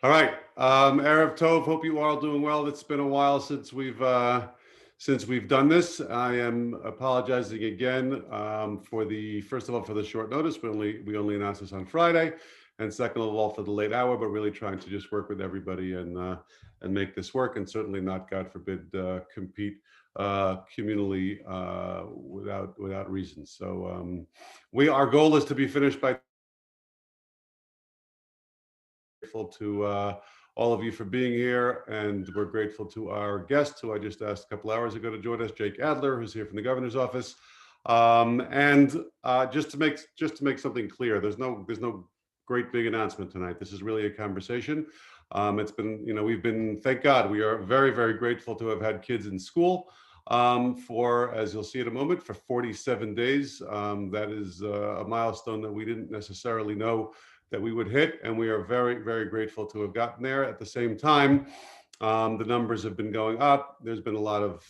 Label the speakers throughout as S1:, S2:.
S1: All right, Erev Tov. Hope you are all doing well. It's been a while since we've done this. I am apologizing again for the first of all for the short notice. We only announced this on Friday, and second of all for the late hour. But really trying to just work with everybody and make this work, and certainly not, God forbid, compete communally without reason. So our goal is to be finished by. Grateful to all of you for being here, and we're grateful to our guest, who I just asked a couple hours ago to join us, Jake Adler, who's here from the governor's office. Just to make something clear, there's no great big announcement tonight. This is really a conversation. It's been, we've been, thank God, we are very, very grateful to have had kids in school for, as you'll see in a moment, for 47 days. That is a milestone that we didn't necessarily know that we would hit, and we are very, very grateful to have gotten there. At the same time, the numbers have been going up. There's been a lot of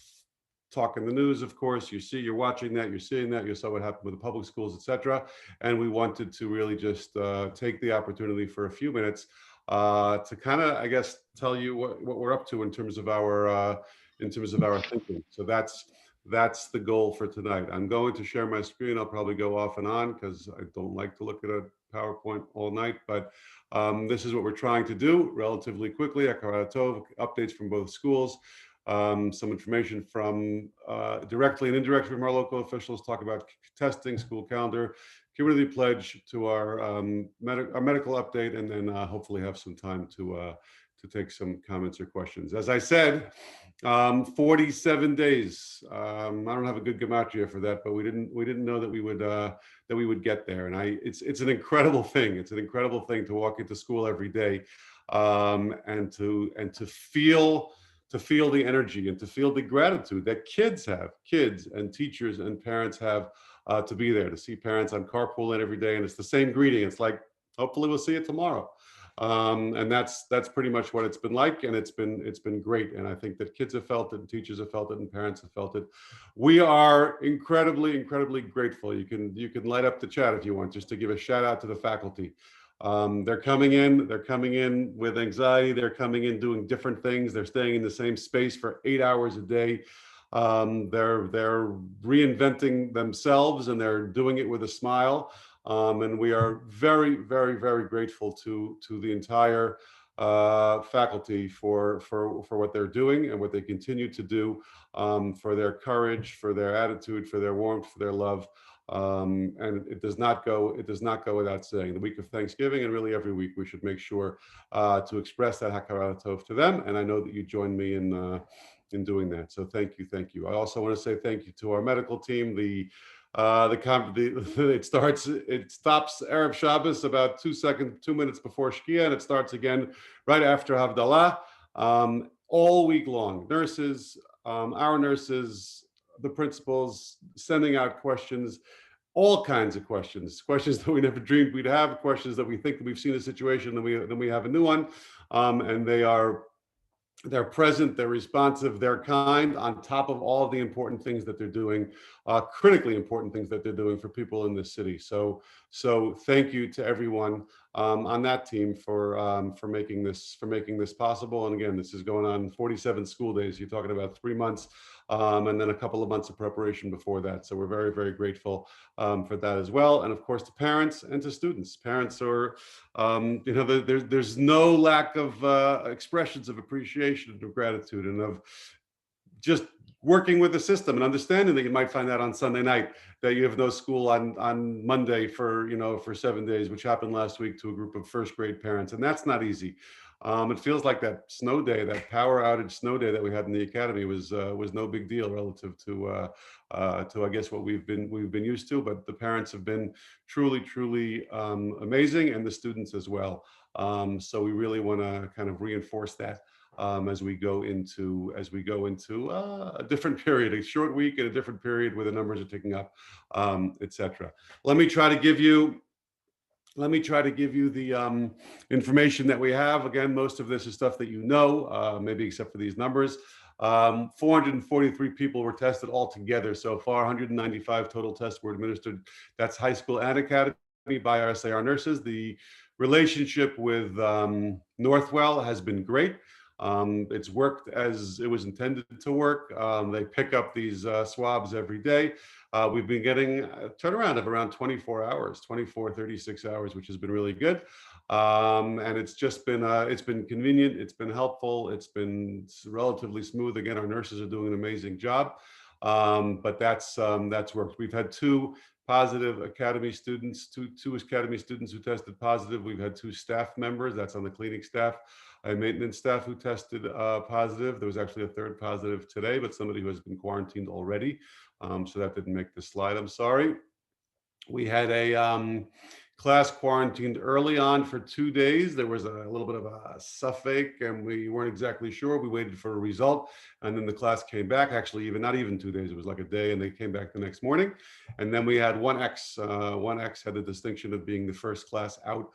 S1: talk in the news, of course. You're watching that, you're seeing that, you saw what happened with the public schools, etc. And we wanted to really just take the opportunity for a few minutes to kind of, I guess, tell you what we're up to in terms of our thinking. So that's the goal for tonight. I'm going to share my screen. I'll probably go off and on because I don't like to look at a PowerPoint all night, but this is what we're trying to do relatively quickly. Hakarat Tov, updates from both schools, some information from directly and indirectly from our local officials, talk about testing, school calendar, community pledge to our medical update, and then hopefully have some time to take some comments or questions. As I said, 47 days. I don't have a good gematria for that, but we didn't know that we would get there. And it's an incredible thing. It's an incredible thing to walk into school every day, and to feel the energy and to feel the gratitude that kids and teachers and parents have to be there, to see parents on carpool in every day, and it's the same greeting. It's like, hopefully we'll see you tomorrow. And that's pretty much what it's been like, and it's been great. And I think that kids have felt it, and teachers have felt it, and parents have felt it. We are incredibly grateful. You can light up the chat if you want, just to give a shout out to the faculty. They're coming in with anxiety. They're coming in doing different things. They're staying in the same space for 8 hours a day. They're reinventing themselves, and they're doing it with a smile. And we are very grateful to the entire faculty for what they're doing and what they continue to do, for their courage, for their attitude, for their warmth, for their love. And it does not go without saying. The week of Thanksgiving, and really every week, we should make sure to express that hakarat tov to them. And I know that you join me in doing that. So thank you. I also want to say thank you to our medical team. It stops Erev Shabbos about 2 minutes before Shkia, and it starts again right after Havdalah, all week long. Nurses, our nurses, the principals, sending out questions, all kinds of questions that we never dreamed we'd have, questions that we think that we've seen a situation, then we have a new one, and they're present, they're responsive, they're kind, on top of all of the important things that they're doing, critically important things that they're doing for people in this city. So thank you to everyone on that team for making this possible. And again, this is going on 47 school days. You're talking about 3 months, and then a couple of months of preparation before that. So we're very grateful for that as well. And of course, to parents and to students. Parents are, there's no lack of expressions of appreciation and of gratitude and of just working with the system and understanding that you might find out on Sunday night that you have no school on Monday for 7 days, which happened last week to a group of first grade parents. And that's not easy. It feels like that snow day, that power outage snow day that we had in the academy was no big deal relative to I guess what we've been used to. But the parents have been truly amazing, and the students as well. So we really want to kind of reinforce that as we go into a different period, a short week and a different period where the numbers are ticking up, etc. Let me try to give you the information that we have. Again, most of this is stuff that maybe except for these numbers. 443 people were tested altogether so far. 195 total tests were administered. That's high school and academy by our SAR nurses. The relationship with Northwell has been great. It's worked as it was intended to work. They pick up these swabs every day. We've been getting a turnaround of around 24 hours, 24, 36 hours, which has been really good. And it's been convenient. It's been helpful. It's been relatively smooth. Again, our nurses are doing an amazing job. But that's worked. We've had two positive academy students, two academy students who tested positive. We've had two staff members, that's on the cleaning staff and maintenance staff, who tested positive. There was actually a third positive today, but somebody who has been quarantined already. So that didn't make the slide, I'm sorry. We had a class quarantined early on for 2 days. There was a little bit of a suffix and we weren't exactly sure. We waited for a result and then the class came back. Actually, not even 2 days, it was like a day, and they came back the next morning. And then we had 1X. 1X had the distinction of being the first class out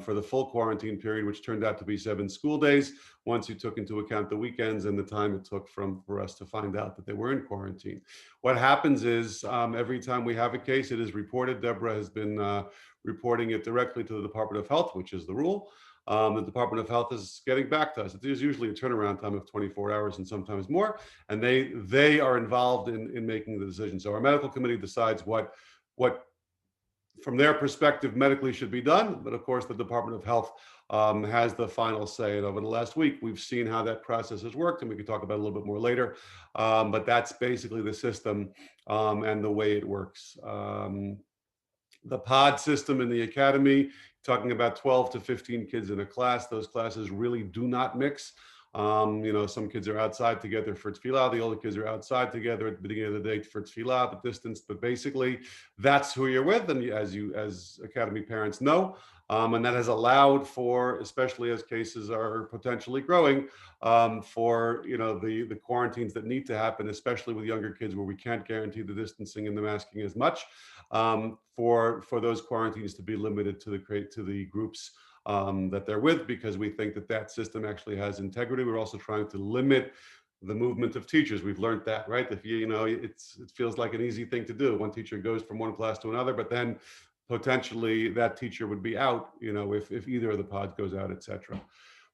S1: for the full quarantine period, which turned out to be 7 school days, once you took into account the weekends and the time it took for us to find out that they were in quarantine. What happens is every time we have a case, it is reported. Deborah has been reporting it directly to the Department of Health, which is the rule. The Department of Health is getting back to us. There's usually a turnaround time of 24 hours and sometimes more, and they are involved in making the decision. So our medical committee decides what from their perspective medically should be done, but of course the Department of Health has the final say. And over the last week, we've seen how that process has worked, and we can talk about it a little bit more later. But that's basically the system and the way it works. The pod system in the academy, talking about 12 to 15 kids in a class. Those classes really do not mix. Some kids are outside together for tefillah. The older kids are outside together at the beginning of the day for tefillah, the distance. But basically, that's who you're with, and as academy parents know, and that has allowed for, especially as cases are potentially growing, for the quarantines that need to happen, especially with younger kids where we can't guarantee the distancing and the masking as much, for those quarantines to be limited to the groups that they're with, because we think that system actually has integrity. We're also trying to limit the movement of teachers. We've learned that, right? If it feels like an easy thing to do. One teacher goes from one class to another, but then potentially that teacher would be out, if either of the pods goes out, etc.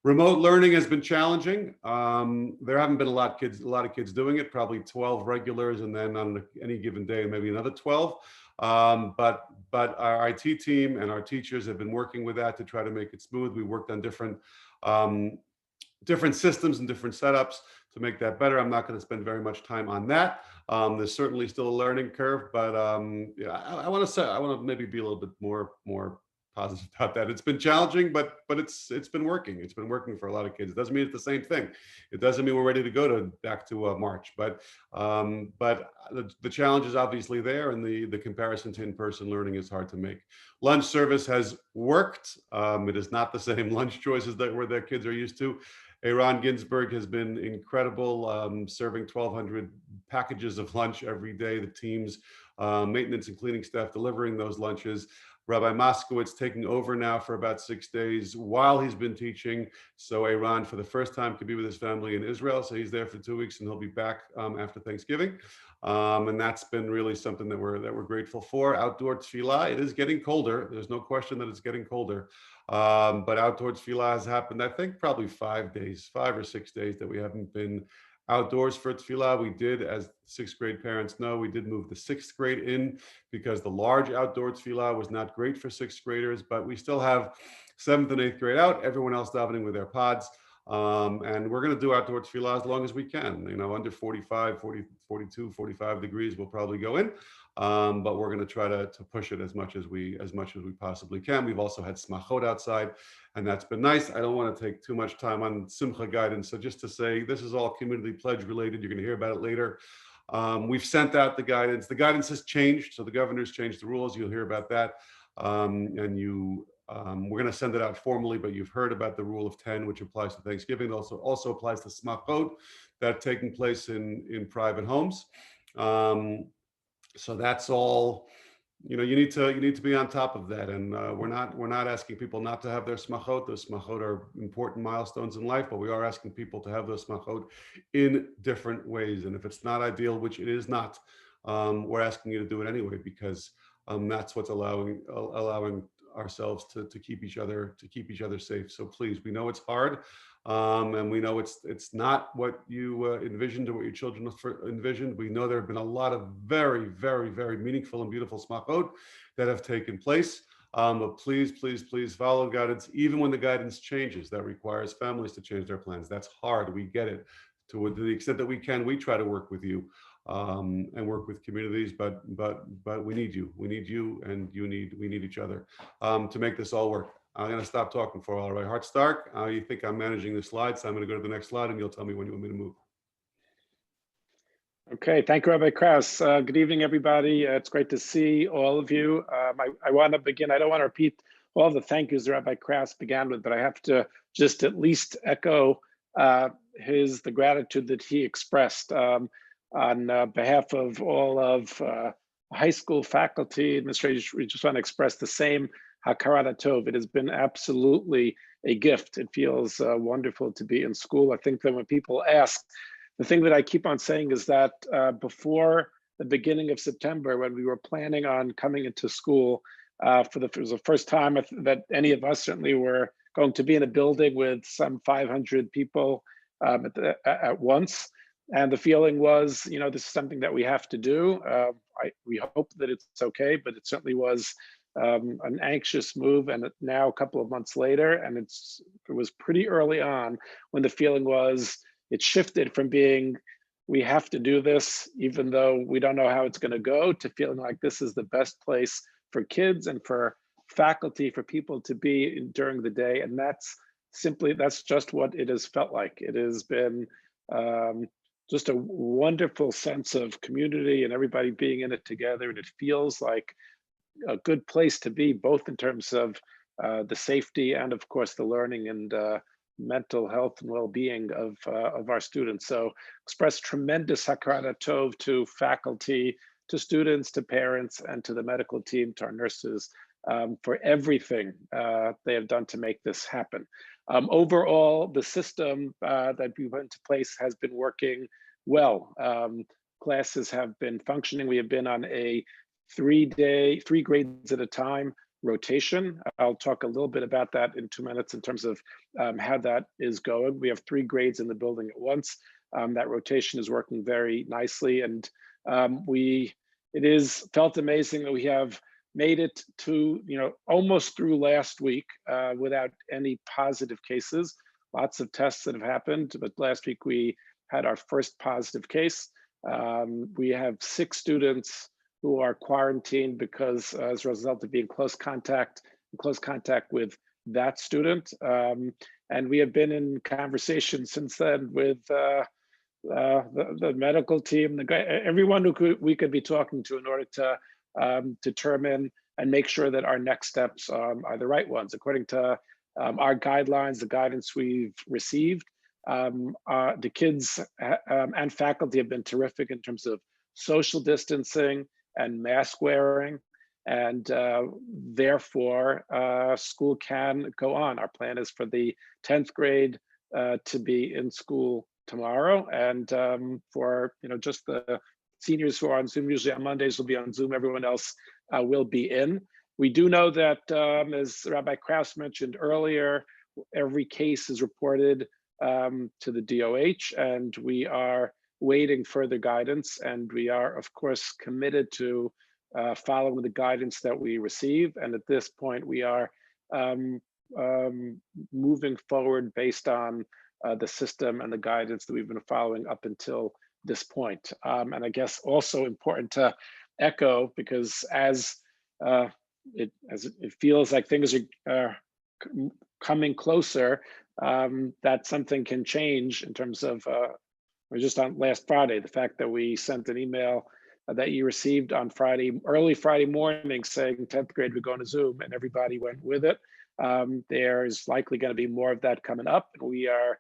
S1: Remote learning has been challenging. There haven't been a lot of kids doing it, probably 12 regulars, and then on any given day, maybe another 12. But our IT team and our teachers have been working with that to try to make it smooth. We worked on different systems and different setups to make that better. I'm not going to spend very much time on that. There's certainly still a learning curve, but I want to maybe be a little bit more positive about that. It's been challenging, but it's been working. It's been working for a lot of kids. It doesn't mean it's the same thing. It doesn't mean we're ready to go back to March, but the challenge is obviously there, and the comparison to in-person learning is hard to make. Lunch service has worked. It is not the same lunch choices that their kids are used to. Aaron Ginsberg has been incredible, serving 1,200 packages of lunch every day. The team's maintenance and cleaning staff delivering those lunches. Rabbi Moskowitz taking over now for about 6 days while he's been teaching. So Aaron, for the first time, could be with his family in Israel. So he's there for 2 weeks, and he'll be back after Thanksgiving. And that's been really something that we're grateful for. Outdoor tefillah, it is getting colder. There's no question that it's getting colder. But outdoor tefillah has happened, I think, probably 5 or 6 days that we haven't been outdoors for tefillah. We did, as 6th grade parents know, we did move the 6th grade in because the large outdoor tefillah was not great for 6th graders, but we still have 7th and 8th grade out, everyone else davening with their pods. And we're going to do outdoor tefillah as long as we can. Under 45, 40, 42, 45 degrees, we'll probably go in. But we're going to try to push it as much as we possibly can. We've also had smachot outside, and that's been nice. I don't want to take too much time on Simcha guidance. So just to say, this is all community pledge related. You're going to hear about it later. We've sent out the guidance. The guidance has changed. So the governor's changed the rules. You'll hear about that. We're going to send it out formally, but you've heard about the rule of 10, which applies to Thanksgiving. It also applies to smachot that are taking place in private homes. So that's all. You need to be on top of that, and we're not asking people not to have their smachot. Those smachot are important milestones in life, but we are asking people to have those smachot in different ways. And if it's not ideal, which it is not, we're asking you to do it anyway, because that's what's allowing ourselves to keep each other safe. So please, we know it's hard, and we know it's not what you envisioned or what your children envisioned. We know there have been a lot of very, very, very meaningful and beautiful smachot that have taken place. But please, please, please follow guidance, even when the guidance changes. That requires families to change their plans. That's hard. We get it. To the extent that we can, we try to work with you and work with communities. But we need you. We need you, and we need each other to make this all work. I'm going to stop talking for a while. Right, Hart Stark. You think I'm managing the slides? So I'm going to go to the next slide, and you'll tell me when you want me to move.
S2: Okay, thank you, Rabbi Krauss. Good evening, everybody. It's great to see all of you. I want to begin. I don't want to repeat all the thank yous Rabbi Krauss began with, but I have to just at least echo the gratitude that he expressed on behalf of all of high school faculty, administrators. We just want to express the same hakarat tov. It has been absolutely a gift. It feels wonderful to be in school. I think that when people ask, the thing that I keep on saying is that before the beginning of September, when we were planning on coming into school, it was the first time that any of us certainly were going to be in a building with some 500 people at once. And the feeling was, this is something that we have to do. We hope that it's okay, but it certainly was an anxious move. And now a couple of months later, and it was pretty early on when the feeling was, it shifted from being, we have to do this, even though we don't know how it's going to go, to feeling like this is the best place for kids and for faculty, for people to be during the day. And that's just what it has felt like. It has been just a wonderful sense of community and everybody being in it together. And it feels like a good place to be, both in terms of the safety and, of course, the learning and mental health and well-being of our students. So express tremendous hakarat tov to faculty, to students, to parents, and to the medical team, to our nurses, for everything they have done to make this happen. Overall, the system that we put into place has been working well. Classes have been functioning. We have been on a 3 grades at a time rotation. I'll talk a little bit about that in 2 minutes in terms of how that is going. We have 3 grades in the building at once. That rotation is working very nicely, and it is felt amazing that we have made it to almost through last week without any positive cases. Lots of tests that have happened, but last week we had our first positive case. We have 6 students who are quarantined because as a result of being in close contact with that student. And we have been in conversation since then with the medical team, everyone who we could be talking to in order to determine and make sure that our next steps are the right ones. According to our guidelines, the guidance we've received, the kids and faculty have been terrific in terms of social distancing and mask wearing, and therefore school can go on. Our plan is for the 10th grade to be in school tomorrow, and for just the seniors who are on Zoom, usually on Mondays will be on Zoom, everyone else will be in. We do know that, as Rabbi Krauss mentioned earlier, every case is reported to the DOH, and we are waiting further guidance, and we are of course committed to following the guidance that we receive. And at this point we are moving forward based on the system and the guidance that we've been following up until this point. And I guess also important to echo, because as it feels like things are coming closer, that something can change in terms of or just on last Friday, the fact that we sent an email that you received on early Friday morning saying 10th grade we're going to Zoom, and everybody went with it. There's likely going to be more of that coming up, and we are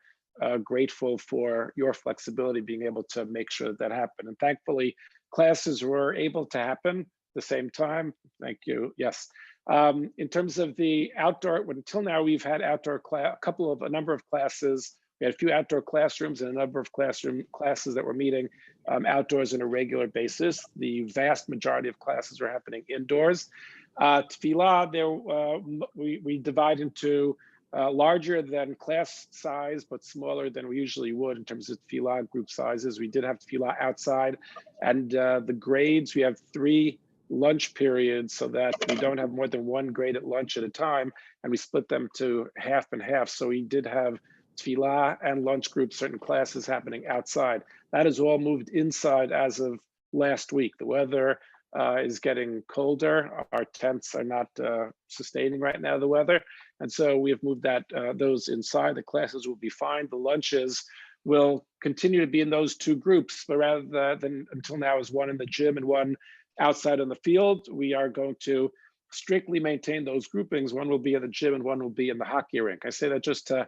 S2: grateful for your flexibility being able to make sure that happened. And thankfully, classes were able to happen at the same time. Thank you. Yes. In terms of the outdoor, until now we've had outdoor a number of classes. We had a few outdoor classrooms and a number of classes that were meeting outdoors on a regular basis. The vast majority of classes are happening indoors. Tefillah, we divide into larger than class size, but smaller than we usually would in terms of tefillah group sizes. We did have tefillah outside, and the grades, we have 3 lunch periods so that we don't have more than 1 grade at lunch at a time, and we split them to half and half. So we did have tefillah and lunch groups, certain classes happening outside. That is all moved inside as of last week. The weather is getting colder. Our tents are not sustaining right now the weather. And so we have moved those inside. The classes will be fine. The lunches will continue to be in those 2 groups, but rather than until now is 1 in the gym and 1 outside on the field, we are going to strictly maintain those groupings. 1 will be in the gym and 1 will be in the hockey rink. I say that just to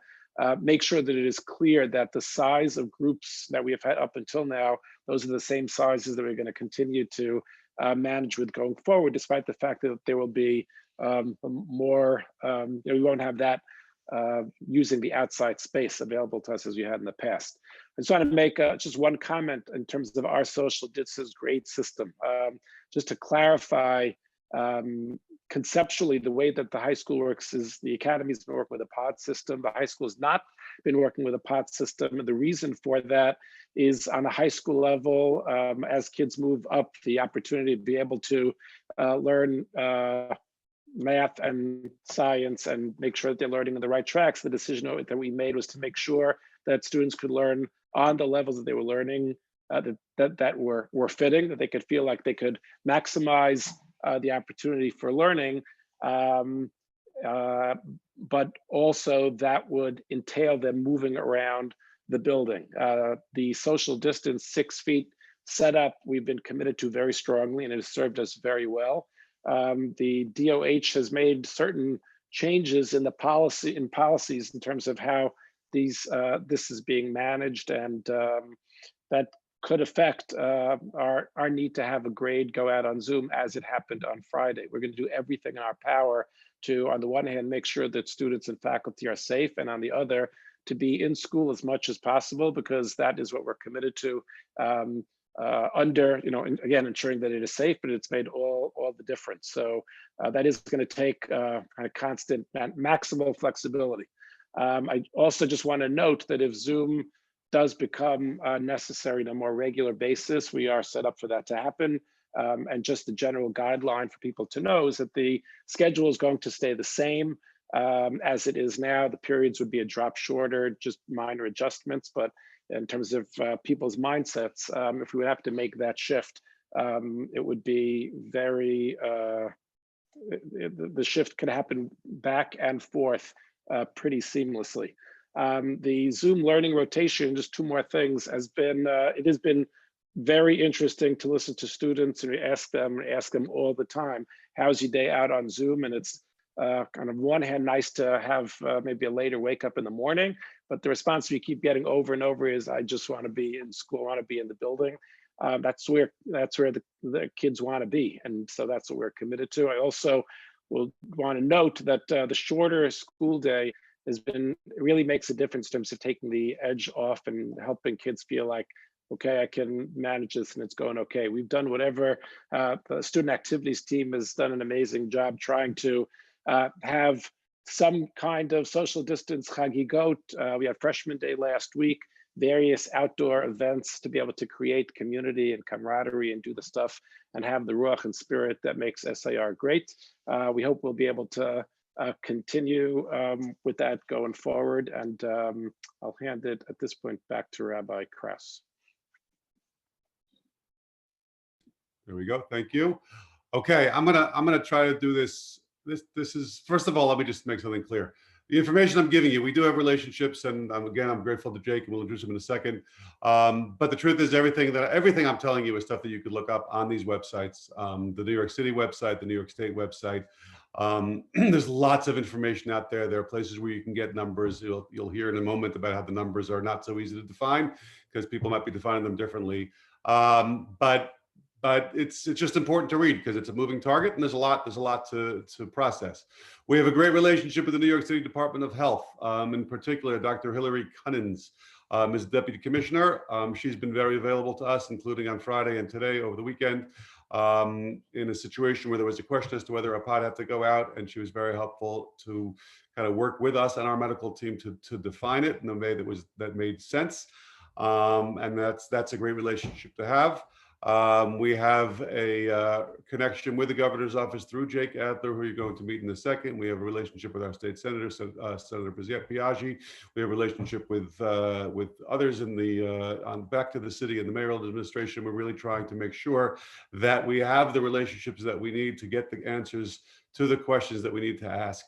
S2: make sure that it is clear that the size of groups that we have had up until now, those are the same sizes that we're going to continue to manage with going forward, despite the fact that there will be more, we won't have that using the outside space available to us as we had in the past. I just want to make just one comment in terms of our social distance grade system. Just to clarify, conceptually, the way that the high school works is the academy's been working with a pod system. The high school has not been working with a pod system. And the reason for that is on a high school level, as kids move up, the opportunity to be able to learn math and science and make sure that they're learning on the right tracks. The decision that we made was to make sure that students could learn on the levels that they were learning that were fitting, that they could feel like they could maximize the opportunity for learning, but also that would entail them moving around the building. The social distance 6 feet setup we've been committed to very strongly, and it has served us very well. The DOH has made certain changes in the policies in terms of how this is being managed, and that could affect our need to have a grade go out on Zoom as it happened on Friday. We're going to do everything in our power to, on the one hand, make sure that students and faculty are safe, and on the other, to be in school as much as possible, because that is what we're committed to under, again, ensuring that it is safe, but it's made all the difference. So that is going to take kind of constant maximal flexibility. I also just want to note that if Zoom does become necessary on a more regular basis, we are set up for that to happen. And just the general guideline for people to know is that the schedule is going to stay the same as it is now. The periods would be a drop shorter, just minor adjustments. But in terms of people's mindsets, if we would have to make that shift, it would be very, the shift could happen back and forth pretty seamlessly. The Zoom learning rotation, just 2 more things, it has been very interesting to listen to students and ask them all the time, how's your day out on Zoom? And it's kind of one hand nice to have maybe a later wake up in the morning, but the response we keep getting over and over is, I just want to be in school, I want to be in the building. That's where the kids want to be, and so that's what we're committed to. I also will want to note that the shorter school day really makes a difference in terms of taking the edge off and helping kids feel like, okay, I can manage this and it's going okay. We've done whatever. The student activities team has done an amazing job trying to have some kind of social distance chagigot. We had freshman day last week, various outdoor events to be able to create community and camaraderie and do the stuff and have the ruach and spirit that makes SAR great. We hope we'll be able to continue with that going forward. And I'll hand it at this point back to Rabbi Kress.
S1: There we go. Thank you. Okay, I'm gonna try to do this. This is, first of all, let me just make something clear. The information I'm giving you, we do have relationships, and again, I'm grateful to Jake, and we'll introduce him in a second. But the truth is, everything I'm telling you is stuff that you could look up on these websites, the New York City website, the New York State website. There's lots of information out there. There are places where you can get numbers. You'll hear in a moment about how the numbers are not so easy to define because people might be defining them differently. But it's just important to read because it's a moving target and there's a lot to process. We have a great relationship with the New York City Department of Health, in particular, Dr. Hillary Cunnins is Deputy Commissioner. She's been very available to us, including on Friday and today over the weekend, in a situation where there was a question as to whether a pod had to go out, and she was very helpful to kind of work with us and our medical team to define it in a way that made sense. And that's a great relationship to have. We have a connection with the governor's office through Jake Adler, who you're going to meet in a second. We have a relationship with our state senator, Senator Biaggi. We have a relationship with others in the on back to the city and the mayoral administration. We're really trying to make sure that we have the relationships that we need to get the answers to the questions that we need to ask,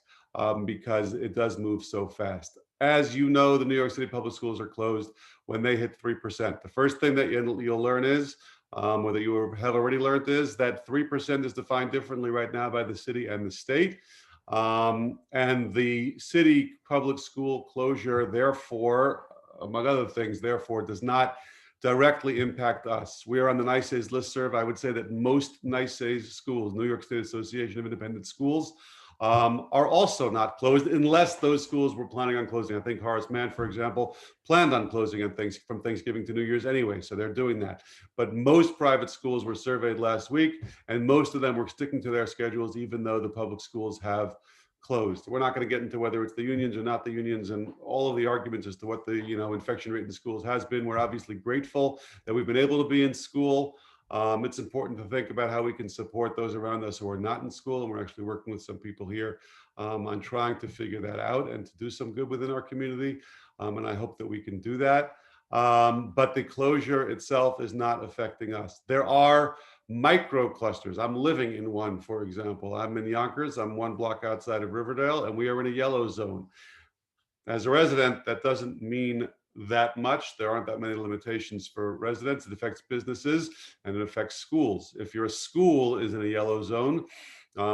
S1: because it does move so fast. As you know, the New York City public schools are closed when they hit 3%. The first thing that you'll learn is, or that you have already learned, is that 3% is defined differently right now by the city and the state. And the city public school closure, therefore, among other things, therefore, does not directly impact us. We are on the NYSA's listserv. I would say that most NYSA's schools, New York State Association of Independent Schools, are also not closed unless those schools were planning on closing. I think Horace Mann, for example, planned on closing on from Thanksgiving to New Year's anyway, so they're doing that. But most private schools were surveyed last week, and most of them were sticking to their schedules, even though the public schools have closed. We're not going to get into whether it's the unions or not the unions and all of the arguments as to what the infection rate in the schools has been. We're obviously grateful that we've been able to be in school. It's important to think about how we can support those around us who are not in school, and we're actually working with some people here on trying to figure that out and to do some good within our community, and I hope that we can do that. But the closure itself is not affecting us. There are micro clusters. I'm living in one, for example. I'm in Yonkers. I'm 1 block outside of Riverdale, and we are in a yellow zone. As a resident, that doesn't mean that much. There aren't that many limitations for residents. It affects businesses and it affects schools. If your school is in a yellow zone,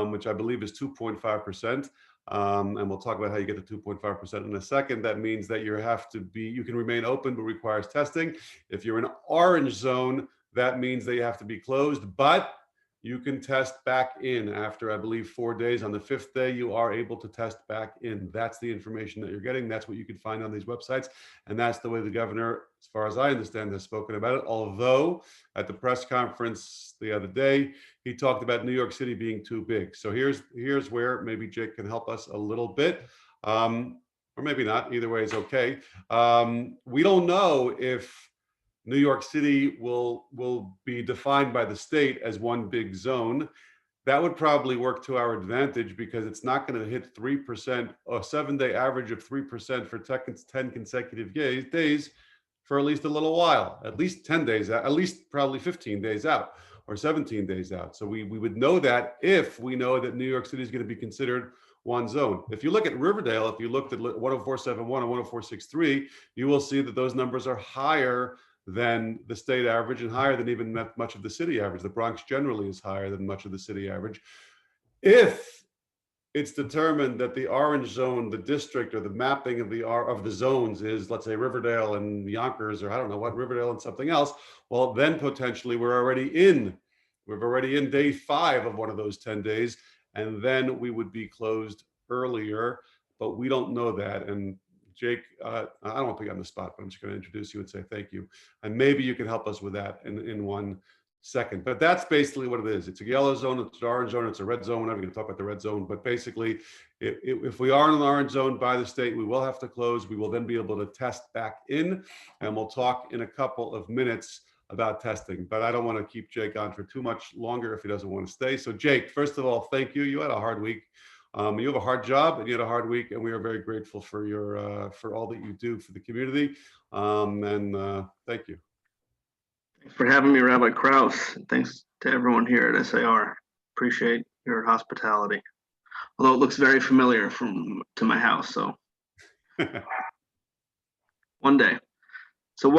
S1: which I believe is 2.5%, and we'll talk about how you get to 2.5% in a second, that means that you can remain open, but requires testing. If you're in an orange zone, that means that you have to be closed, but you can test back in after, I believe, 4 days. On the 5th day, you are able to test back in. That's the information that you're getting. That's what you can find on these websites. And that's the way the governor, as far as I understand, has spoken about it. Although at the press conference the other day, he talked about New York City being too big. So here's where maybe Jake can help us a little bit, or maybe not. Either way is okay. We don't know if New York City will be defined by the state as one big zone. That would probably work to our advantage because it's not going to hit 3%, a 7-day average of 3% for 10 consecutive days for at least a little while, at least 10 days, at least probably 15 days out or 17 days out. So we would know that if we know that New York City is going to be considered one zone. If you look at Riverdale, if you looked at 104.71 and 104.63, you will see that those numbers are higher than the state average and higher than even much of the city average. The Bronx generally is higher than much of the city average. If it's determined that the orange zone, the district, or the mapping of the zones is, let's say, Riverdale and Yonkers, or I don't know what, Riverdale and something else, well, then potentially we're already in day 5 of one of those 10 days, and then we would be closed earlier, but we don't know that. And Jake, I don't want to put you on the spot, but I'm just going to introduce you and say thank you. And maybe you can help us with that in 1 second. But that's basically what it is. It's a yellow zone, it's an orange zone, it's a red zone. We're not going to talk about the red zone, but basically, if we are in an orange zone by the state, we will have to close. We will then be able to test back in, and we'll talk in a couple of minutes about testing. But I don't want to keep Jake on for too much longer if he doesn't want to stay. So Jake, first of all, thank you. You had a hard week. You have a hard job and you had a hard week, and we are very grateful for your for all that you do for the community. Thank you.
S3: Thanks for having me, Rabbi Kraus. Thanks to everyone here at SAR. Appreciate your hospitality. Although it looks very familiar to my house, so one day. So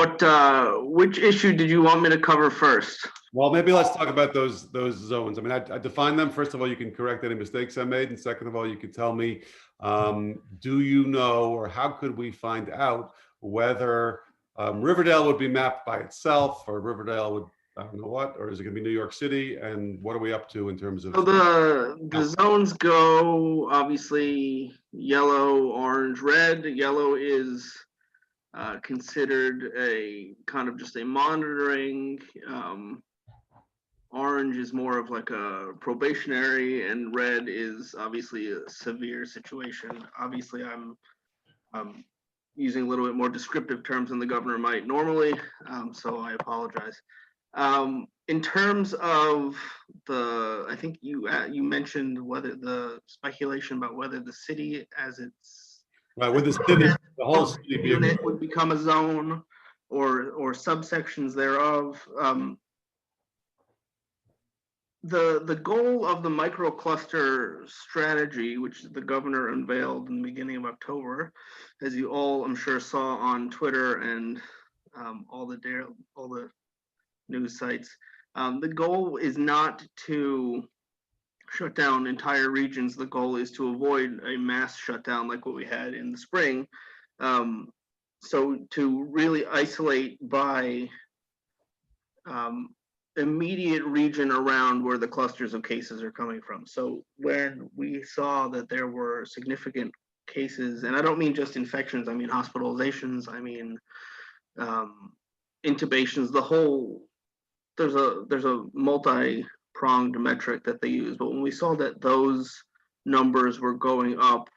S3: which issue did you want me to cover first?
S1: Well, maybe let's talk about those zones. I mean, I define them. First of all, you can correct any mistakes I made. And second of all, you can tell me, do you know, or how could we find out whether Riverdale would be mapped by itself, or Riverdale would I don't know what, or is it going to be New York City? And what are we up to in terms of?
S3: So the zones go obviously yellow, orange, red. Yellow is considered a kind of just a monitoring. Orange is more of like a probationary, and red is obviously a severe situation. Obviously, I'm using a little bit more descriptive terms than the governor might normally, so I apologize. In terms of I think you mentioned whether the speculation about whether the city as it's
S1: Right, with the city, the whole city being
S3: unit would become a zone or subsections thereof. The goal of the microcluster strategy, which the governor unveiled in the beginning of October, as you all I'm sure saw on Twitter and all the news sites, the goal is not to shut down entire regions. The goal is to avoid a mass shutdown like what we had in the spring. So to really isolate by immediate region around where the clusters of cases are coming from. So when we saw that there were significant cases, and I don't mean just infections, I mean hospitalizations, I mean intubations, there's a multi-pronged metric that they use. But when we saw that those numbers were going up,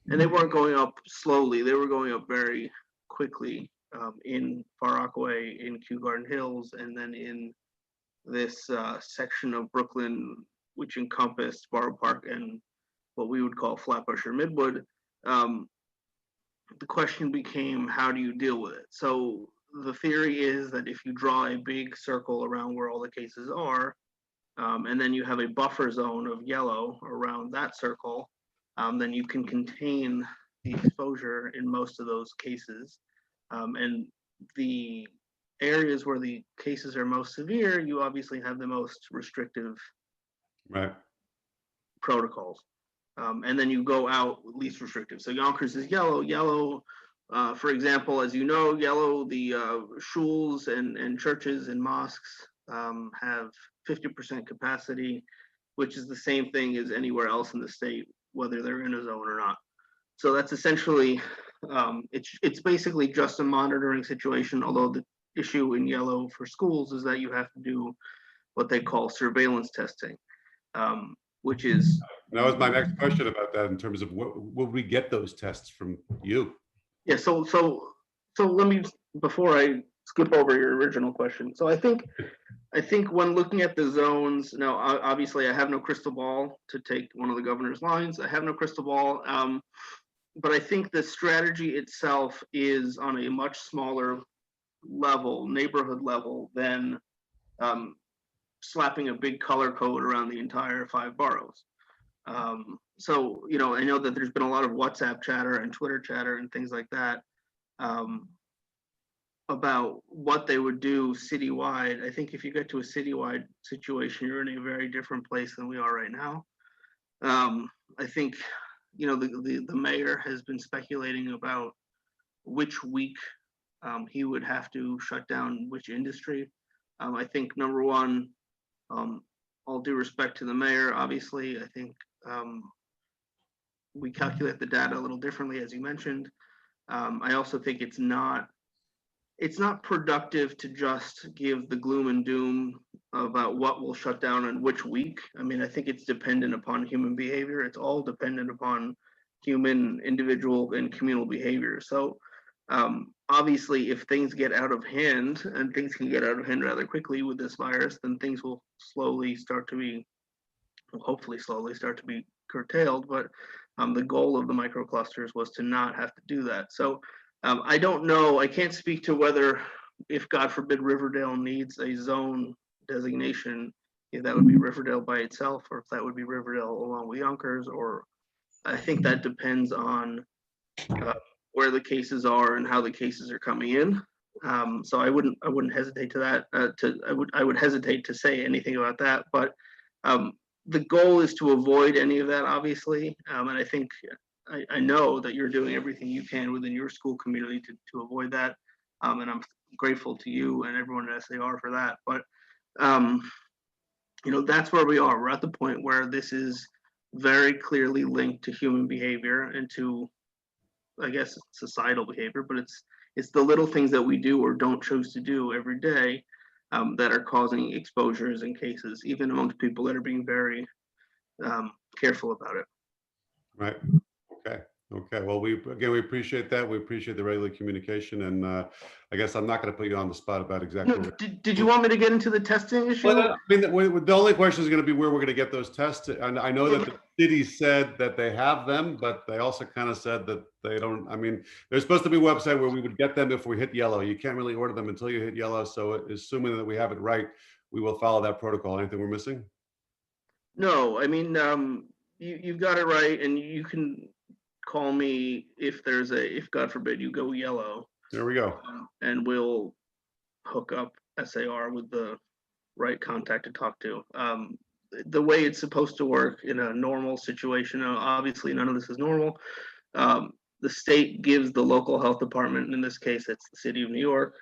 S3: and they weren't going up slowly, they were going up very quickly in Far Rockaway, in Kew Garden Hills, and then in this section of Brooklyn, which encompassed Borough Park and what we would call Flatbush or Midwood. The question became, how do you deal with it? So the theory is that if you draw a big circle around where all the cases are, and then you have a buffer zone of yellow around that circle, then you can contain the exposure in most of those cases. And the areas where the cases are most severe, you obviously have the most restrictive protocols. And then you go out least restrictive. So Yonkers is yellow. Yellow, for example, as you know, yellow, the shuls and churches and mosques have 50% capacity, which is the same thing as anywhere else in the state, whether they're in a zone or not. So that's essentially, it's basically just a monitoring situation, although the issue in yellow for schools is that you have to do what they call surveillance testing, which is.
S1: That was my next question about that in terms of will we get those tests from you?
S3: Yeah, so let me, before I skip over your original question. So I think when looking at the zones, now obviously I have no crystal ball, to take one of the governor's lines. I have no crystal ball, but I think the strategy itself is on a much smaller level, neighborhood level, than slapping a big color code around the entire 5 boroughs. So, you know, I know that there's been a lot of WhatsApp chatter and Twitter chatter and things like that about what they would do citywide. I think if you get to a citywide situation, you're in a very different place than we are right now. I think, you know, the mayor has been speculating about which week he would have to shut down which industry. I think number one, all due respect to the mayor, obviously, I think we calculate the data a little differently, as you mentioned. I also think it's not productive to just give the gloom and doom about what will shut down in which week. I mean, I think it's dependent upon human behavior. It's all dependent upon human, individual, and communal behavior. So obviously, if things get out of hand, and things can get out of hand rather quickly with this virus, then things will hopefully start to be curtailed. But the goal of the microclusters was to not have to do that. So I don't know, I can't speak to whether, if God forbid Riverdale needs a zone designation, if that would be Riverdale by itself, or if that would be Riverdale along with Yonkers, or I think that depends on where the cases are and how the cases are coming in. So I wouldn't hesitate to that. I would hesitate to say anything about that. But the goal is to avoid any of that, obviously. And I think I know that you're doing everything you can within your school community to avoid that. And I'm grateful to you and everyone at SAR for that. But That's where we are. We're at the point where this is very clearly linked to human behavior and to, I guess, societal behavior, but it's the little things that we do or don't choose to do every day that are causing exposures and cases, even amongst people that are being very careful about it.
S1: Right. Okay. Okay. Well, we appreciate that. We appreciate the regular communication, and I guess I'm not going to put you on the spot about exactly.
S3: No, did you want me to get into the testing issue?
S1: Well, I mean, the only question is going to be where we're going to get those tests. And I know that the city said that they have them, but they also kind of said that they don't. I mean, there's supposed to be a website where we would get them if we hit yellow. You can't really order them until you hit yellow. So assuming that we have it right, we will follow that protocol. Anything we're missing?
S3: No, I mean, you've got it right, and you can call me if God forbid you go yellow.
S1: There we go.
S3: And we'll hook up SAR with the right contact to talk to. The way it's supposed to work in a normal situation, obviously none of this is normal. The state gives the local health department, in this case, it's the city of New York,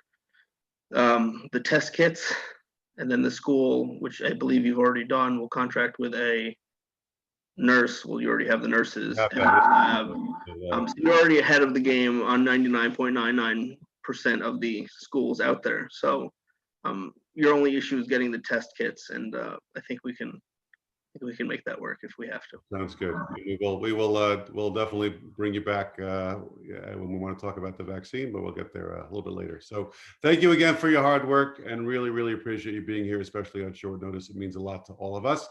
S3: the test kits, and then the school, which I believe you've already done, will contract with a nurse. Well, you already have the nurses. And so you're already ahead of the game on 99.99% of the schools out there. So your only issue is getting the test kits, and I think we can make that work if we have to.
S1: Sounds good. We'll definitely bring you back when we want to talk about the vaccine, but we'll get there a little bit later. So thank you again for your hard work, and really appreciate you being here, especially on short notice. It means a lot to all of us.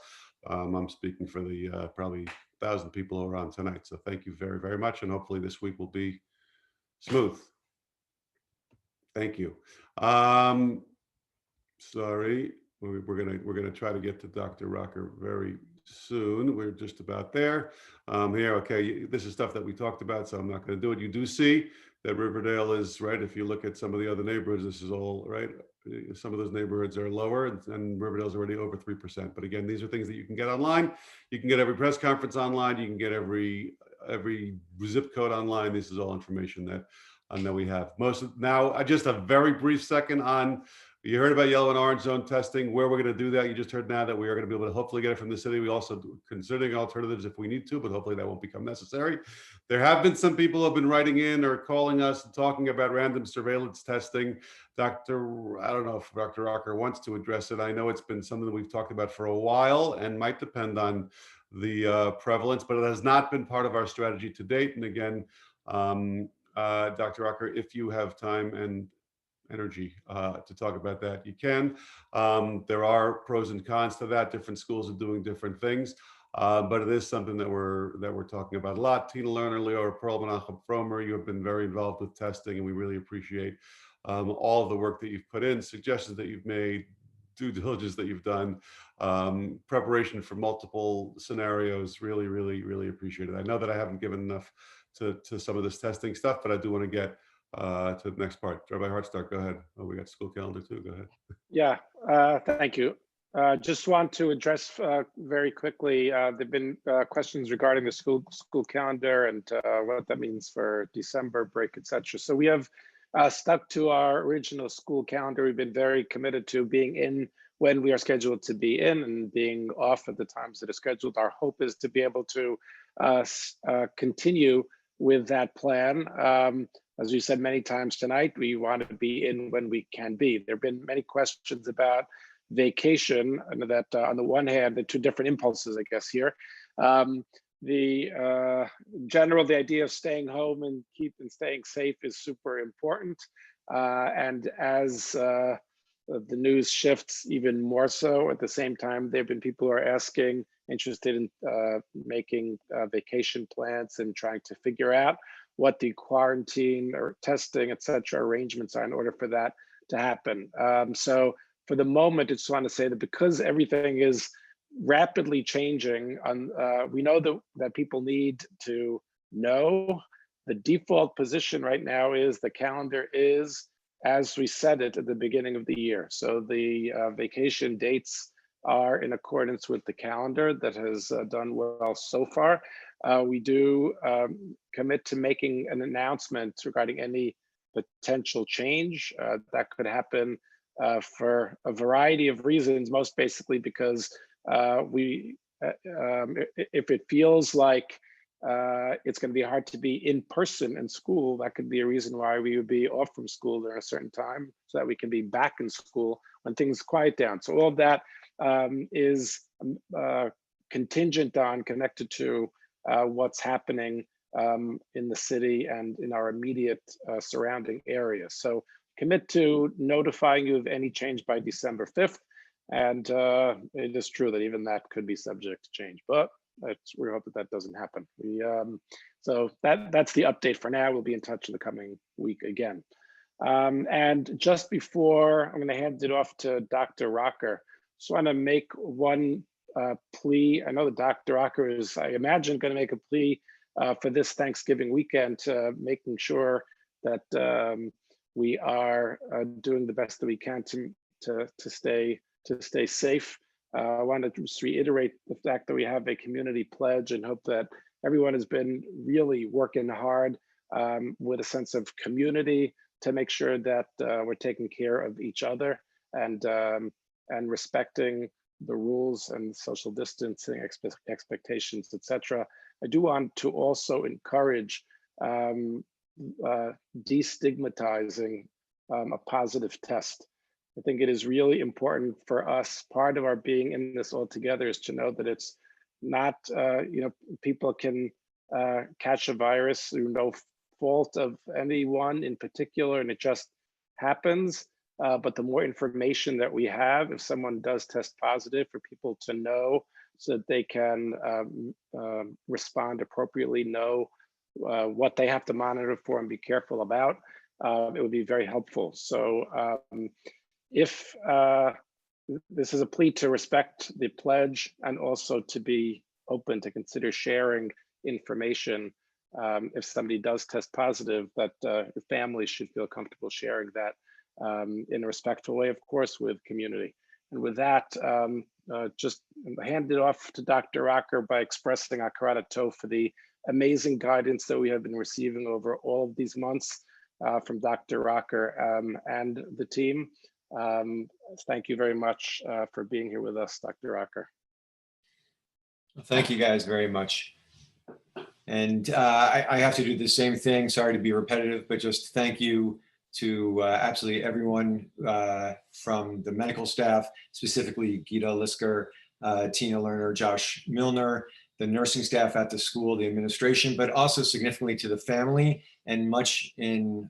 S1: I'm speaking for the probably 1,000 people who are on tonight. So thank you very much, and hopefully this week will be smooth. Thank you. Sorry, we're gonna try to get to Dr. Rocker very soon. We're just about there. Here, okay, this is stuff that we talked about, so I'm not going to do it. You do see that Riverdale is right. If you look at some of the other neighborhoods, this is all right. Some of those neighborhoods are lower, and Riverdale's already over 3%. But again, these are things that you can get online. You can get every press conference online. You can get every zip code online. This is all information that we have. Now, just a very brief second on. You heard about yellow and orange zone testing, where we're going to do that. You just heard now that we are going to be able to hopefully get it from the city. We also considering alternatives if we need to, but hopefully that won't become necessary. There have been some people who have been writing in or calling us and talking about random surveillance testing. I don't know if Dr. Rocker wants to address it. I know it's been something that we've talked about for a while and might depend on the prevalence, but it has not been part of our strategy to date. And again, Dr. Rocker, if you have time and energy to talk about that, you can. There are pros and cons to that. Different schools are doing different things, but it is something that we're talking about a lot. Tina Lerner, Leo Perlman, Fromer, you have been very involved with testing, and we really appreciate all of the work that you've put in, suggestions that you've made, due diligence that you've done, preparation for multiple scenarios. Really appreciate it. I know that I haven't given enough to some of this testing stuff, but I do want to get to the next part. Rabbi Hartstock, go ahead. Oh, we got school calendar too. Go ahead.
S2: Yeah, thank you. Just want to address very quickly. There've been questions regarding the school calendar and what that means for December break, etc. So we have stuck to our original school calendar. We've been very committed to being in when we are scheduled to be in and being off at the times that are scheduled. Our hope is to be able to continue with that plan. As we said many times tonight, we want to be in when we can be. There have been many questions about vacation, and that on the one hand, the two different impulses, I guess, here. The idea of staying home and staying safe is super important. And as the news shifts even more so, at the same time, there have been people who are interested in making vacation plans and trying to figure out what the quarantine or testing, et cetera, arrangements are in order for that to happen. So for the moment, I just want to say that because everything is rapidly changing, we know that people need to know. The default position right now is the calendar is as we set it at the beginning of the year. So the vacation dates are in accordance with the calendar that has done well so far. We do commit to making an announcement regarding any potential change that could happen for a variety of reasons, most basically because if it feels like it's going to be hard to be in person in school, that could be a reason why we would be off from school during a certain time so that we can be back in school when things quiet down. So all of that is contingent on, connected to what's happening in the city and in our immediate surrounding area. So commit to notifying you of any change by December 5th. And it is true that even that could be subject to change, but we hope that that doesn't happen. So that's the update for now. We'll be in touch in the coming week again. And just before I'm going to hand it off to Dr. Rocker, just want to make one plea. I know that Dr. Rocker is, I imagine, going to make a plea for this Thanksgiving weekend, making sure that we are doing the best that we can to stay safe. I want to just reiterate the fact that we have a community pledge and hope that everyone has been really working hard with a sense of community to make sure that we're taking care of each other and respecting the rules and social distancing expectations, etc. I do want to also encourage destigmatizing a positive test. I think it is really important for us. Part of our being in this all together is to know that it's not, people can catch a virus through no fault of anyone in particular, and it just happens. But the more information that we have, if someone does test positive, for people to know so that they can respond appropriately, know what they have to monitor for and be careful about, it would be very helpful. So if this is a plea to respect the pledge and also to be open to consider sharing information if somebody does test positive, that families should feel comfortable sharing that in a respectful way, of course, with community. And with that, just hand it off to Dr. Rocker by expressing our gratitude for the amazing guidance that we have been receiving over all of these months from Dr. Rocker and the team. Thank you very much for being here with us, Dr. Rocker.
S4: Thank you guys very much. And I have to do the same thing. Sorry to be repetitive, but just thank you to absolutely everyone from the medical staff, specifically Gita Lisker, Tina Lerner, Josh Milner, the nursing staff at the school, the administration, but also significantly to the family, and much in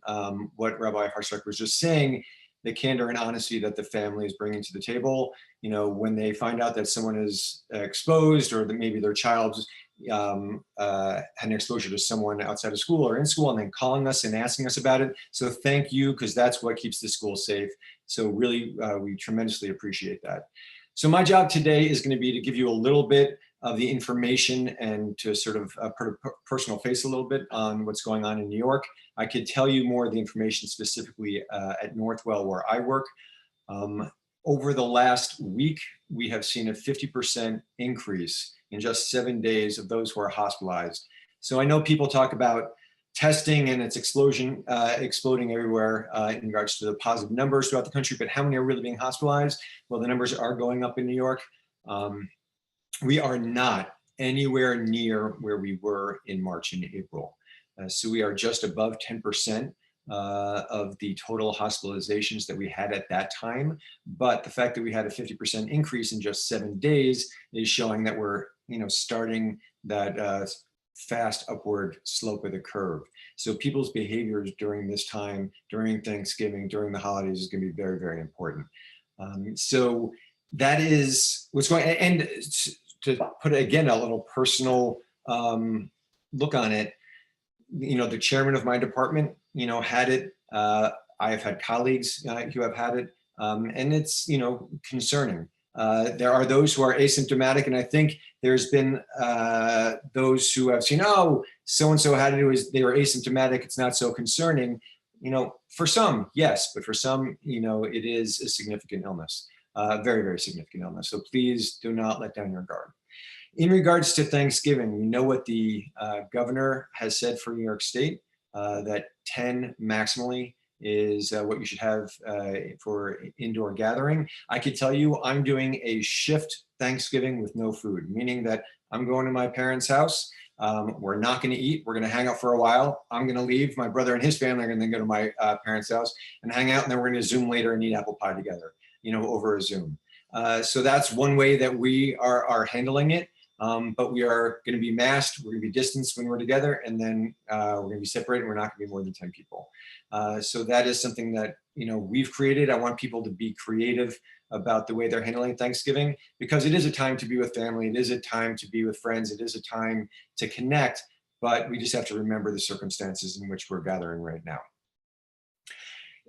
S4: what Rabbi Harshak was just saying, the candor and honesty that the family is bringing to the table. You know, when they find out that someone is exposed, or that maybe their child had an exposure to someone outside of school or in school, and then calling us and asking us about it. So thank you, because that's what keeps the school safe. So really, we tremendously appreciate that. So my job today is going to be to give you a little bit of the information and to sort of put a personal face a little bit on what's going on in New York. I could tell you more of the information specifically at Northwell, where I work. Over the last week, we have seen a 50% increase in just 7 days of those who are hospitalized. So I know people talk about testing and its exploding everywhere in regards to the positive numbers throughout the country, but how many are really being hospitalized? Well, the numbers are going up in New York. We are not anywhere near where we were in March and April. So we are just above 10% of the total hospitalizations that we had at that time. But the fact that we had a 50% increase in just 7 days is showing that we're, starting that fast upward slope of the curve. So people's behaviors during this time, during Thanksgiving, during the holidays, is going to be very, very important. So that is what's going on. And to put, again, a little personal look on it, the chairman of my department, had it. I have had colleagues who have had it, and it's, concerning. There are those who are asymptomatic, and I think there's been those who have seen, oh, so-and-so had it, they were asymptomatic, it's not so concerning. For some, yes, but for some, it is a significant illness, very, very significant illness. So please do not let down your guard. In regards to Thanksgiving, we know what the governor has said for New York State, that 10 maximally is what you should have for indoor gathering. I could tell you I'm doing a shift Thanksgiving with no food, meaning that I'm going to my parents' house. We're not going to eat. We're going to hang out for a while. I'm going to leave. My brother and his family are going to go to my parents' house and hang out, and then we're going to Zoom later and eat apple pie together, over a Zoom. So that's one way that we are handling it. But we are going to be masked. We're going to be distanced when we're together, and then we're going to be separated. We're not going to be more than 10 people. So that is something that we've created. I want people to be creative about the way they're handling Thanksgiving, because it is a time to be with family. It is a time to be with friends. It is a time to connect, but we just have to remember the circumstances in which we're gathering right now.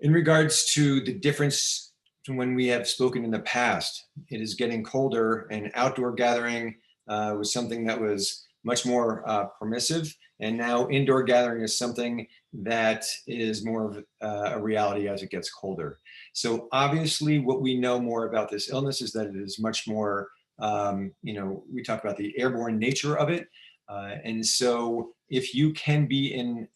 S4: In regards to the difference from when we have spoken in the past, it is getting colder, and outdoor gathering was something that was much more permissive, and now indoor gathering is something that is more of a reality as it gets colder. So obviously what we know more about this illness is that it is much more, we talk about the airborne nature of it. And so if you can be in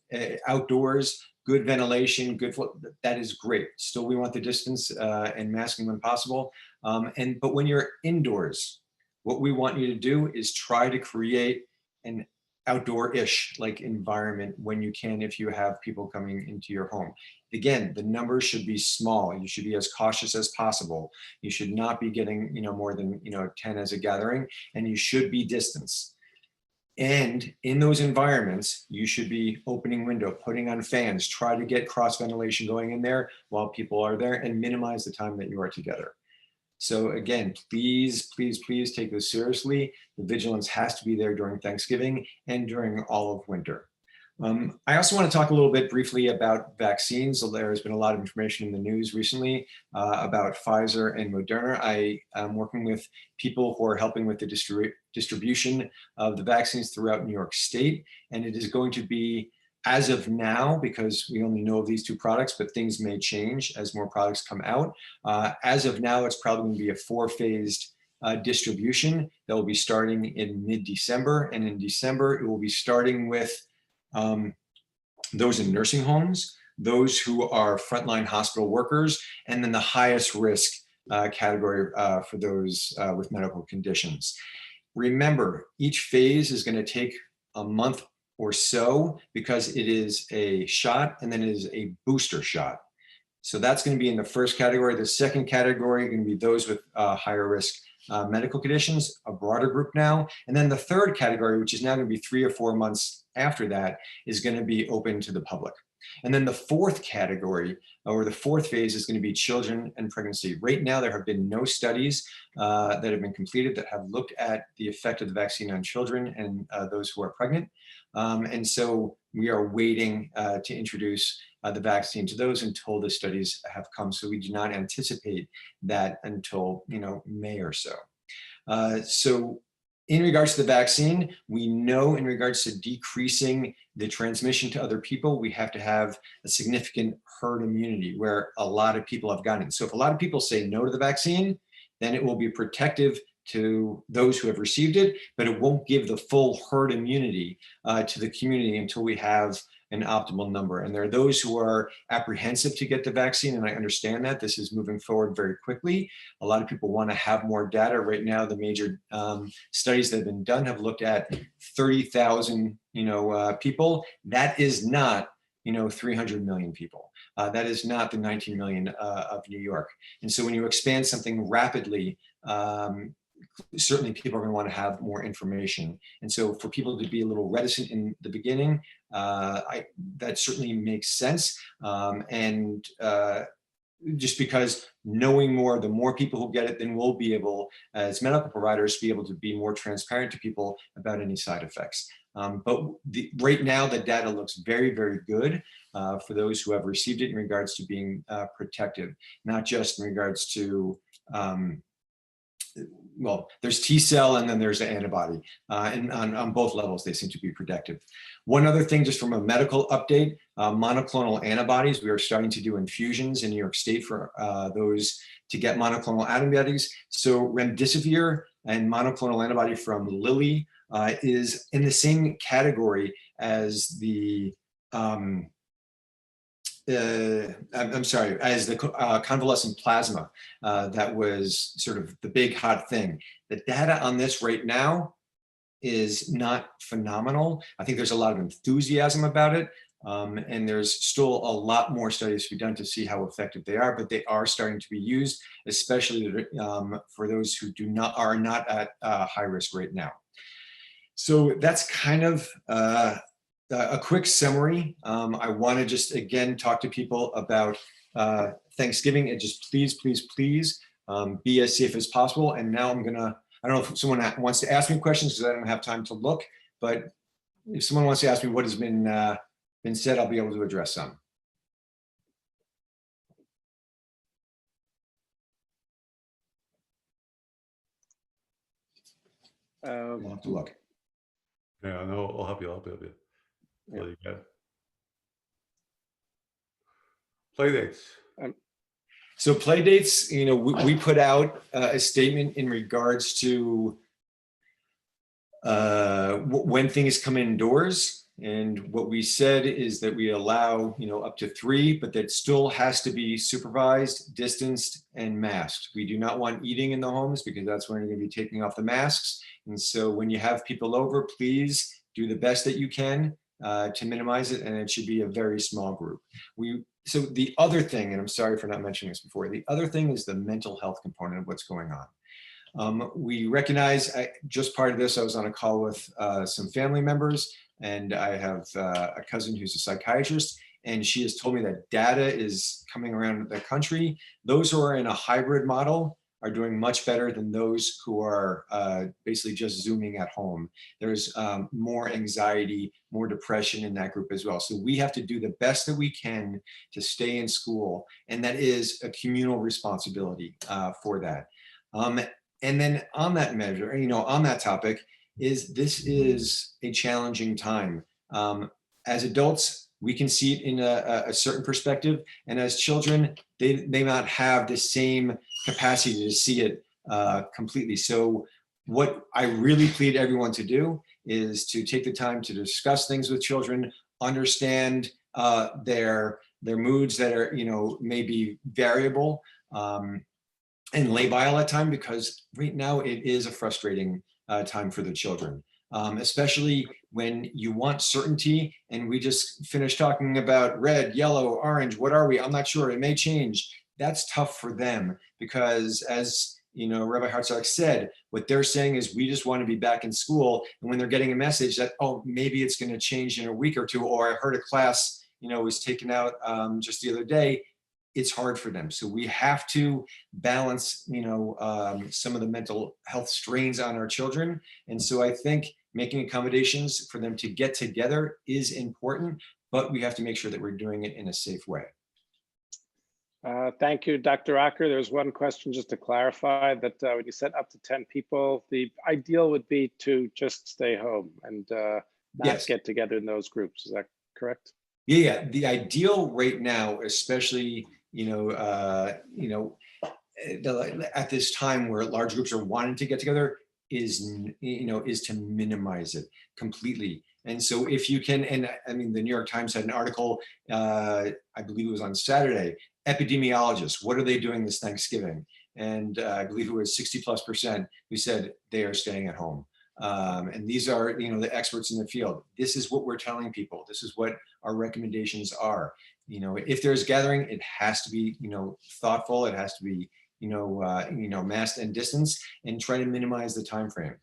S4: outdoors, good ventilation, good flow, that is great. Still, we want the distance and masking when possible. But when you're indoors, what we want you to do is try to create an outdoor-ish like environment when you can, if you have people coming into your home. Again, the numbers should be small. You should be as cautious as possible. You should not be getting, more than, 10 as a gathering, and you should be distanced. And in those environments, you should be opening window, putting on fans, try to get cross ventilation going in there while people are there, and minimize the time that you are together. So again, please, please, please take this seriously. The vigilance has to be there during Thanksgiving and during all of winter. I also want to talk a little bit briefly about vaccines. So there has been a lot of information in the news recently about Pfizer and Moderna. I am working with people who are helping with the distribution of the vaccines throughout New York State. And it is going to be, as of now, because we only know of these two products, but things may change as more products come out. As of now, it's probably going to be a 4-phased distribution that will be starting in mid-December. And in December, it will be starting with those in nursing homes, those who are frontline hospital workers, and then the highest risk category for those with medical conditions. Remember, each phase is going to take a month or so, because it is a shot and then it is a booster shot. So that's going to be in the first category. The second category are going to be those with higher risk medical conditions, a broader group now. And then the third category, which is now going to be 3 or 4 months after that, is going to be open to the public. And then the fourth category, or the fourth phase, is going to be children and pregnancy. Right now, there have been no studies that have been completed that have looked at the effect of the vaccine on children and those who are pregnant. And so we are waiting to introduce the vaccine to those until the studies have come. So we do not anticipate that until May or so. So in regards to the vaccine, we know in regards to decreasing the transmission to other people, we have to have a significant herd immunity where a lot of people have gotten it. So if a lot of people say no to the vaccine, then it will be protective to those who have received it, but it won't give the full herd immunity to the community until we have an optimal number. And there are those who are apprehensive to get the vaccine, and I understand that. This is moving forward very quickly. A lot of people want to have more data. Right now, the major studies that have been done have looked at 30,000 people. That is not 300 million people. That is not the 19 million of New York. And so when you expand something rapidly, certainly people are going to want to have more information. And so for people to be a little reticent in the beginning, that certainly makes sense. Just because knowing more, the more people who get it, then we'll be able, as medical providers, be able to be more transparent to people about any side effects. But right now, the data looks very, very good for those who have received it in regards to being protective, not just in regards to well, there's T cell and then there's the antibody, and on both levels, they seem to be protective. One other thing, just from a medical update, monoclonal antibodies, we are starting to do infusions in New York State for those to get monoclonal antibodies. So remdesivir and monoclonal antibody from Lilly is in the same category as the I'm sorry, as the convalescent plasma, that was sort of the big hot thing. The data on this right now is not phenomenal. I think there's a lot of enthusiasm about it. And there's still a lot more studies to be done to see how effective they are, but they are starting to be used, especially for those who are not at high risk right now. So that's kind of a quick summary. I want to just again talk to people about Thanksgiving and just please, please, please be as safe as possible. And now I don't know if someone wants to ask me questions because I don't have time to look, but if someone wants to ask me what has been said, I'll be able to address some. We'll have to look.
S1: Yeah, no, I'll help you. I'll help you.
S2: Yeah.
S1: Well, you got play dates.
S4: So play dates, you know, we put out a statement in regards to when things come indoors. And what we said is that we allow, you know, up to 3, but that still has to be supervised, distanced, and masked. We do not want eating in the homes because that's when you're going to be taking off the masks. And so when you have people over, please do the best that you can to minimize it. And it should be a very small group. So the other thing, and I'm sorry for not mentioning this before, the other thing is the mental health component of what's going on. We recognize, just part of this, I was on a call with some family members, and I have a cousin who's a psychiatrist, and she has told me that data is coming around the country. Those who are in a hybrid model are doing much better than those who are basically just Zooming at home. There's more anxiety, more depression in that group as well. So we have to do the best that we can to stay in school, and that is a communal responsibility for that. And then on that measure, you know, on that topic, this is a challenging time. As adults, we can see it in a certain perspective, and as children, they may not have the same capacity to see it completely. So what I really plead everyone to do is to take the time to discuss things with children, understand their moods that are, you know, may be variable, and labile at time, because right now it is a frustrating time for the children, especially when you want certainty. And we just finished talking about red, yellow, orange. What are we? I'm not sure. It may change. That's tough for them because, as you know, Rabbi Hartzog said, what they're saying is we just want to be back in school. And when they're getting a message that, oh, maybe it's going to change in a week or two, or I heard a class, you know, was taken out just the other day, it's hard for them. So we have to balance, you know, some of the mental health strains on our children. And so I think making accommodations for them to get together is important, but we have to make sure that we're doing it in a safe way.
S2: Thank you, Dr. Acker. There's one question just to clarify that when you said up to 10 people, the ideal would be to just stay home and not get together in those groups. Is that correct?
S4: Yeah, the ideal right now, especially, at this time where large groups are wanting to get together, is to minimize it completely. And so if you can, and I mean, the New York Times had an article, I believe it was on Saturday, epidemiologists, what are they doing this Thanksgiving? And I believe it was 60+% who said they are staying at home. And these are, the experts in the field. This is what we're telling people. This is what our recommendations are. If there's gathering, it has to be, thoughtful. It has to be, masked and distanced, and try to minimize the time frame.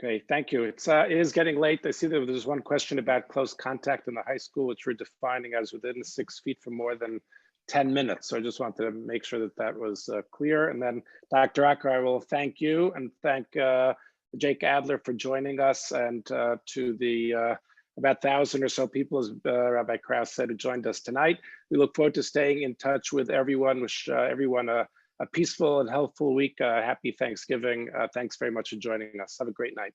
S2: Okay, thank you. It is getting late. I see that there's one question about close contact in the high school, which we're defining as within 6 feet for more than 10 minutes. So I just wanted to make sure that that was clear. And then Dr. Acker, I will thank you and thank Jake Adler for joining us, and to the about 1,000 or so people, as Rabbi Krauss said, who joined us tonight. We look forward to staying in touch with everyone. Wish everyone a peaceful and healthful week. Happy Thanksgiving. Thanks very much for joining us. Have a great night.